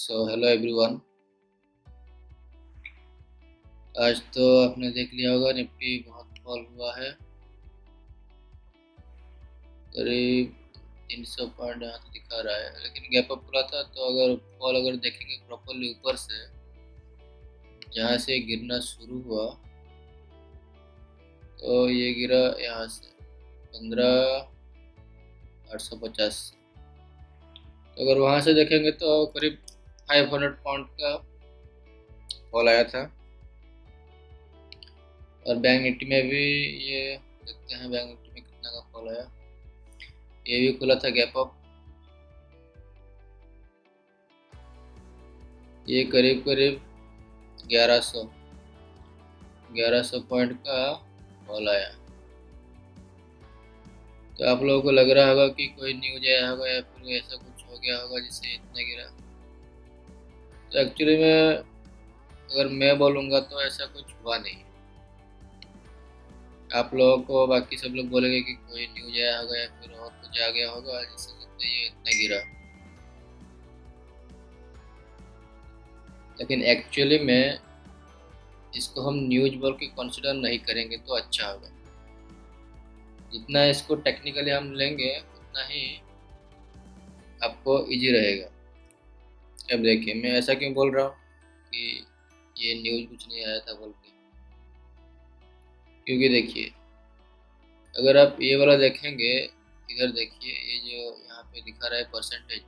So hello everyone. आज तो आपने देख लिया होगा निफ्टी बहुत फॉल हुआ है। करीब 300 पॉइंट यहाँ तो दिखा रहा है, लेकिन गैप अप खुला था। तो अगर फॉल देखेंगे प्रॉपरली ऊपर से, जहाँ से गिरना शुरू हुआ तो ये गिरा यहाँ से 15,850। तो अगर वहाँ से देखेंगे तो करीब 500 पॉइंट का फॉल आया था। और बैंक निफ्टी में भी ये देखते हैं, बैंक निफ्टी में कितना का फॉल आया। ये भी खुला था गैप अप, ये करीब करीब 1100 पॉइंट का फॉल आया। तो आप लोगों को लग रहा होगा कि कोई न्यूज आया होगा या फिर ऐसा कुछ हो गया होगा जिससे इतना गिरा। तो एक्चुअली में अगर मैं बोलूँगा तो ऐसा कुछ हुआ नहीं। आप लोगों को बाकी सब लोग बोलेंगे कि कोई न्यूज आया होगा या फिर और कुछ आ गया होगा जिससे ये इतना गिरा। लेकिन एक्चुअली में इसको हम न्यूज बोल के कंसिडर नहीं करेंगे तो अच्छा होगा। जितना इसको टेक्निकली हम लेंगे उतना ही आपको इजी रहेगा। अब देखिए, मैं ऐसा क्यों बोल रहा हूँ कि ये न्यूज कुछ नहीं आया था बोल के, क्योंकि देखिए अगर आप ये वाला देखेंगे, इधर देखिए, ये जो यहाँ पे दिखा रहा है परसेंटेज,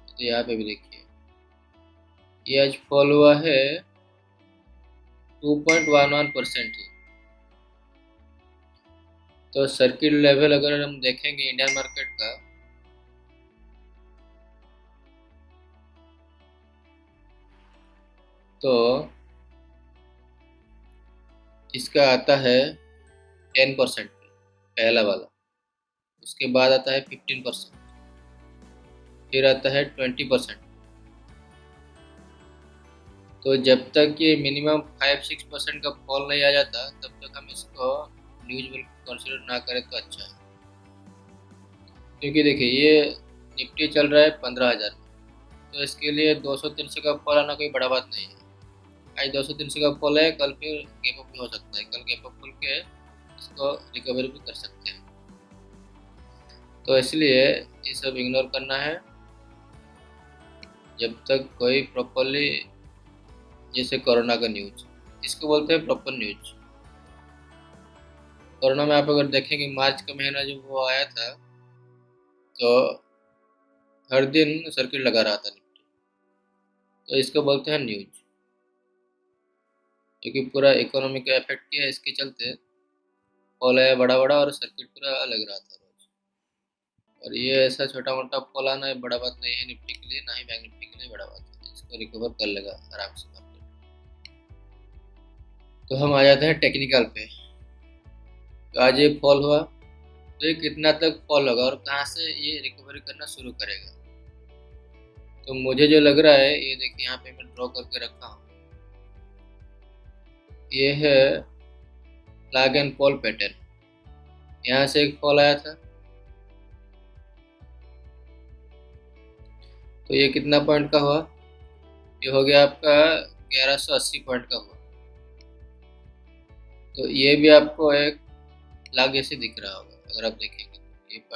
तो यहाँ पे भी देखिए ये आज फॉल हुआ है 2.11% ही। तो सर्किट लेवल अगर हम देखेंगे इंडियन मार्केट का, तो इसका आता है 10% पहला वाला, उसके बाद आता है 15%, फिर आता है 20%। तो जब तक ये मिनिमम 5-6% का फॉल नहीं आ जाता तब तक हम इसको न्यूज कंसिडर ना करें तो अच्छा है। क्योंकि देखिए ये निफ्टी चल रहा है 15,000 में, तो इसके लिए 200-300 का फॉल आना कोई बड़ा बात नहीं है। आज 200-300 का फॉल है, कल फिर गैप अप भी हो सकता है, कल गैप अप खुल के इसको रिकवर भी कर सकते हैं। तो इसलिए ये सब इग्नोर करना है जब तक कोई प्रॉपरली, जैसे कोरोना का न्यूज, इसको बोलते हैं प्रॉपर न्यूज। कोरोना में आप अगर देखेंगे मार्च का महीना जब वो आया था तो हर दिन सर्किट लगा रहा था निफ्टी, तो इसको बोलते हैं न्यूज। क्योंकि पूरा इकोनॉमी का इफेक्ट किया, इसके चलते फॉल आया बड़ा बड़ा और सर्किट पूरा लग रहा था रोज। और ये ऐसा छोटा मोटा फॉल आना बड़ा बात नहीं है निफ्टी के लिए, ना ही बैंक निफ्टी के लिए बड़ा बात है। इसको रिकवर कर लेगा आराम से मार्केट। तो हम आ जाते हैं टेक्निकल पे। तो आज ये फॉल हुआ, तो ये कितना तक फॉल होगा और कहाँ से ये रिकवरी करना शुरू करेगा। तो मुझे जो लग रहा है, ये देखिए यहाँ पे मैं ड्रॉ करके रखा हूँ, ये है फ्लैग एंड फॉल पैटर्न। यहाँ से एक फॉल आया था, तो ये कितना पॉइंट का हुआ, ये हो गया आपका 1180 पॉइंट का हुआ। तो ये भी आपको एक फ्लैग जैसे दिख रहा होगा अगर आप देखेंगे तो।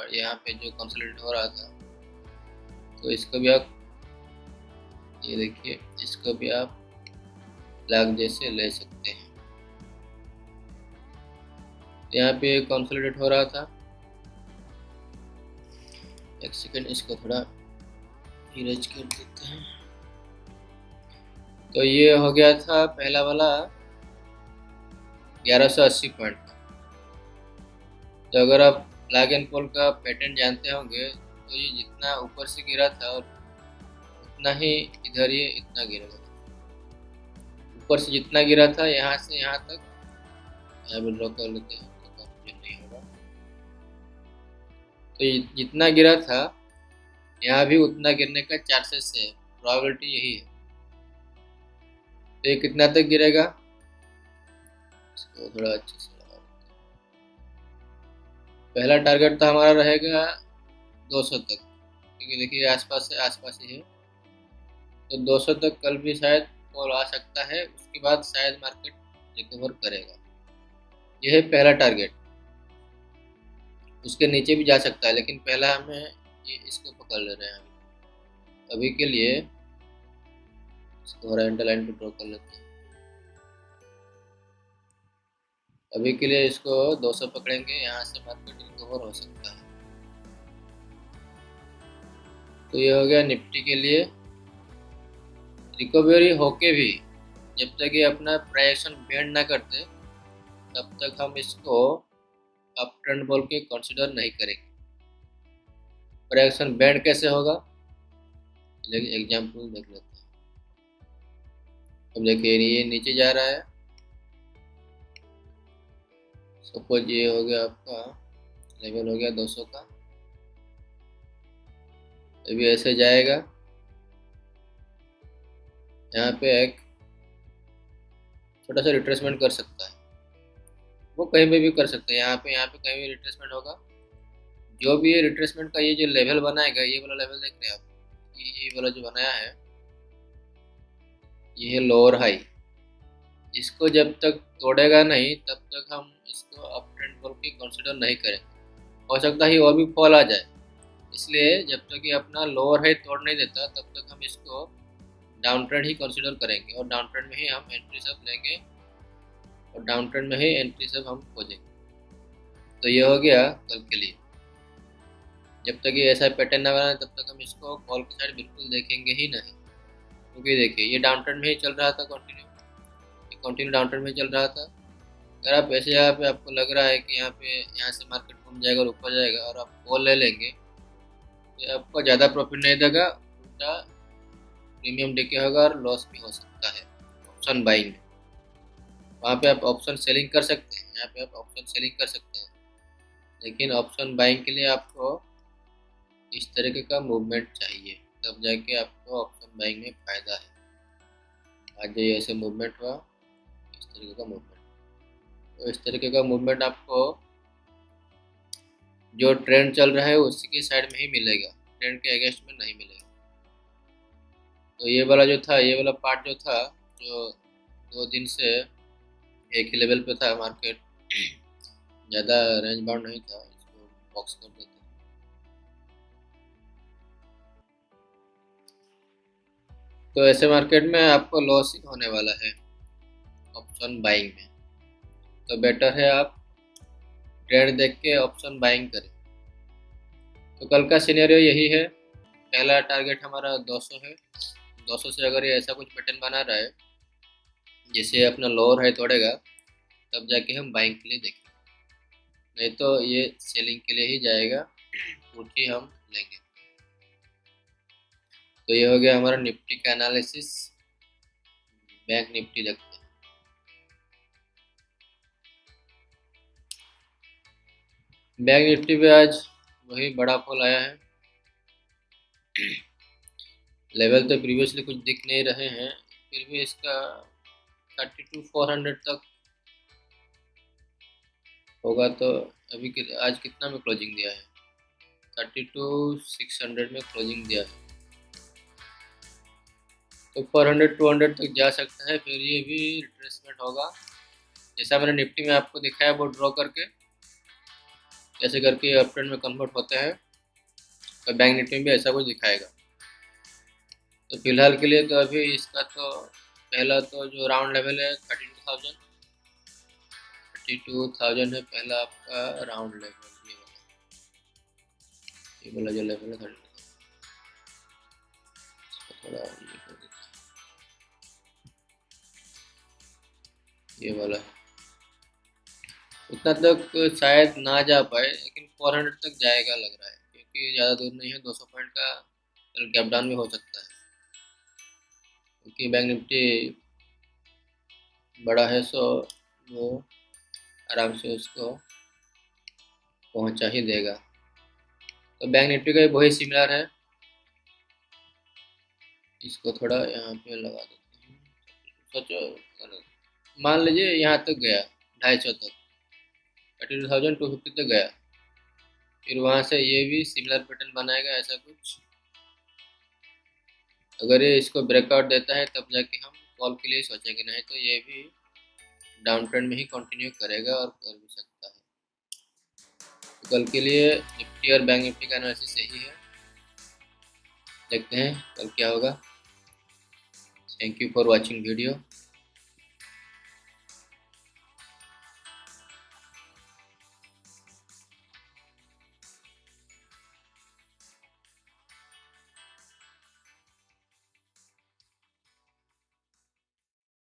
ये यहाँ पे जो कंसोलिडेट हो रहा था, तो इसको भी आप, ये देखिए, इसको भी आप फ्लैग जैसे ले सकते हैं। यहाँ पे कंसोलिडेट हो रहा था, एक सेकंड इसको थोड़ा इरेज कर देते हैं। तो ये हो गया था पहला वाला 1180 पॉइंट का। तो अगर आप फ्लैग एंड फॉल का पैटर्न जानते होंगे तो ये जितना ऊपर से गिरा था और उतना ही इधर ये इतना गिरेगा। ऊपर से जितना गिरा था यहाँ से यहाँ तक, यहाँ भी ड्रॉ कर लेते हैं तो कंफ्यूजन नहीं होगा। तो ये जितना गिरा था यहाँ भी उतना गिरने का चांसेस है, प्रोबेबिलिटी यही है। तो ये कितना तक गिरेगा, इसको थोड़ा अच्छे से लगा। पहला टारगेट तो हमारा रहेगा 200 तक, क्योंकि देखिए आसपास ही है। तो 200 तक कल भी शायद फॉल आ सकता है, उसके बाद शायद मार्केट रिकवर करेगा। यह है पहला टारगेट। उसके नीचे भी जा सकता है, लेकिन पहला हमें ये इसको पकड़ ले रहे हैं अभी के लिए। इसको हॉरिजॉन्टल लाइन पे ड्रॉ कर लेते हैं। अभी के लिए इसको 200 पकड़ेंगे, यहाँ से मार्केट रिकवर हो सकता है। तो ये हो गया निफ्टी के लिए। रिकवरी होके भी जब तक ये अपना प्राइस बेंड ना करते, तब तक हम इसको अप ट्रेंड बोल के कंसिडर नहीं करेंगे। प्राइस बेंड कैसे होगा, चलिए एग्जांपल देख लेते हैं। अब देखिए ये नीचे जा रहा है, सपोज ये हो गया आपका लेवल हो गया 200 का। अभी ऐसे जाएगा, यहाँ पे एक छोटा सा रिट्रेसमेंट कर सकता है, वो कहीं पे भी कर सकता है। यहाँ पे कहीं भी रिट्रेसमेंट होगा। जो भी ये रिट्रेसमेंट का ये जो लेवल बनाएगा, ये वाला लेवल देख रहे हैं आप, ये वाला जो बनाया है, ये है लोअर हाई। इसको जब तक तोड़ेगा नहीं, तब तक हम इसको अप ट्रेंड बोल के कंसिडर नहीं करेंगे। हो सकता है वो भी फॉल आ जाए, इसलिए जब तक ये अपना लोअर हाई तोड़ नहीं देता, तब तक हम इसको डाउन ट्रेंड ही कंसिडर करेंगे, और डाउन ट्रेंड में ही हम एंट्री सब लेंगे, और डाउन ट्रेंड में ही एंट्री सब हम खोजेंगे। तो ये हो गया कल के लिए। जब तक ये ऐसा पैटर्न ना बनाए, तब तक हम इसको कॉल की साइड बिल्कुल देखेंगे ही नहीं। क्योंकि देखिए ये डाउन ट्रेंड में ही चल रहा था, कंटिन्यू डाउन ट्रेंड में चल रहा था। अगर आप ऐसे यहाँ पे आपको लग रहा है कि यहाँ से मार्केट घूम जाएगा और ऊपर जाएगा, और आप कॉल ले लेंगे, तो आपको ज़्यादा प्रॉफिट नहीं देगा, उल्टा प्रीमियम डीके होगा और लॉस भी हो सकता है ऑप्शन बाइंग में। वहाँ पे आप ऑप्शन सेलिंग कर सकते हैं, यहाँ पे आप ऑप्शन सेलिंग कर सकते हैं, लेकिन ऑप्शन बाइंग के लिए आपको इस तरीके का मूवमेंट चाहिए, तब जाके आपको ऑप्शन बाइंग में फ़ायदा है। आज ये ऐसे मूवमेंट हुआ, इस तरीके का मूवमेंट, तो इस तरीके का मूवमेंट आपको जो ट्रेंड चल रहा है उसी की साइड में ही मिलेगा, ट्रेंड के अगेंस्ट में नहीं मिलेगा। तो ये वाला जो था, ये वाला पार्ट जो था, जो 2 दिन से एक ही लेवल पे था मार्केट, ज़्यादा रेंज बाउंड नहीं था, इसको बॉक्स कर देते हैं। तो ऐसे मार्केट में आपको लॉस ही होने वाला है ऑप्शन बाइंग में। तो बेटर है आप ट्रेंड देख के ऑप्शन बाइंग करें। तो कल का सिनेरियो यही है। पहला टारगेट हमारा 200 है। 200 से अगर ये ऐसा कुछ पैटर्न बना रहा है, जैसे अपना लोअर हाई तोड़ेगा, तब जाके हम बाइंग के लिए देखेंगे, नहीं तो ये सेलिंग के लिए ही जाएगा, उठी हम लेंगे। तो ये हो गया हमारा निफ्टी का एनालिसिस। बैंक निफ्टी देखते हैं। बैंक निफ्टी पे आज वही बड़ा फॉल आया है। लेवल तो प्रीवियसली कुछ दिख नहीं रहे हैं, फिर भी इसका 32,400 तक होगा। तो अभी आज कितना में क्लोजिंग दिया है, 32,600 में क्लोजिंग दिया है। तो 400-200 तक जा सकता है, फिर ये भी रिट्रेसमेंट होगा। जैसा मैंने निफ्टी में आपको दिखाया वो ड्रॉ करके, ऐसे करके अप ट्रेंड में कन्वर्ट होते हैं, तो बैंक निफ्टी में भी ऐसा कुछ दिखाएगा। तो फिलहाल के लिए तो अभी इसका तो पहला तो जो राउंड लेवल है 32,000 है पहला आपका राउंड लेवल। ये वाला जो लेवल है 32,000, थोड़ा ये कर देते हैं, ये वाला है। उतना तक शायद ना जा पाए, लेकिन 400 तक जाएगा लग रहा है, क्योंकि ज़्यादा दूर नहीं है। 200 पॉइंट का गैप डाउन भी हो सकता है, क्योंकि बैंक निफ्टी बड़ा है, सो वो आराम से उसको पहुंचा ही देगा। तो बैंक निफ्टी का भी वही सिमिलर है। इसको थोड़ा यहाँ पे लगा देते हैं। सोचो मान लीजिए यहाँ तक गया 250 तक, 32,250 तक गया, फिर वहाँ से ये भी सिमिलर पैटर्न बनाएगा ऐसा कुछ। अगर ये इसको ब्रेकआउट देता है तब जाके हम कॉल के लिए सोचेंगे, नहीं तो ये भी डाउन ट्रेंड में ही कंटिन्यू करेगा और कर भी सकता है। तो कल के लिए निफ्टी और बैंक निफ्टी का एनालिसिस सही है। देखते हैं कल क्या होगा। Thank you for watching video.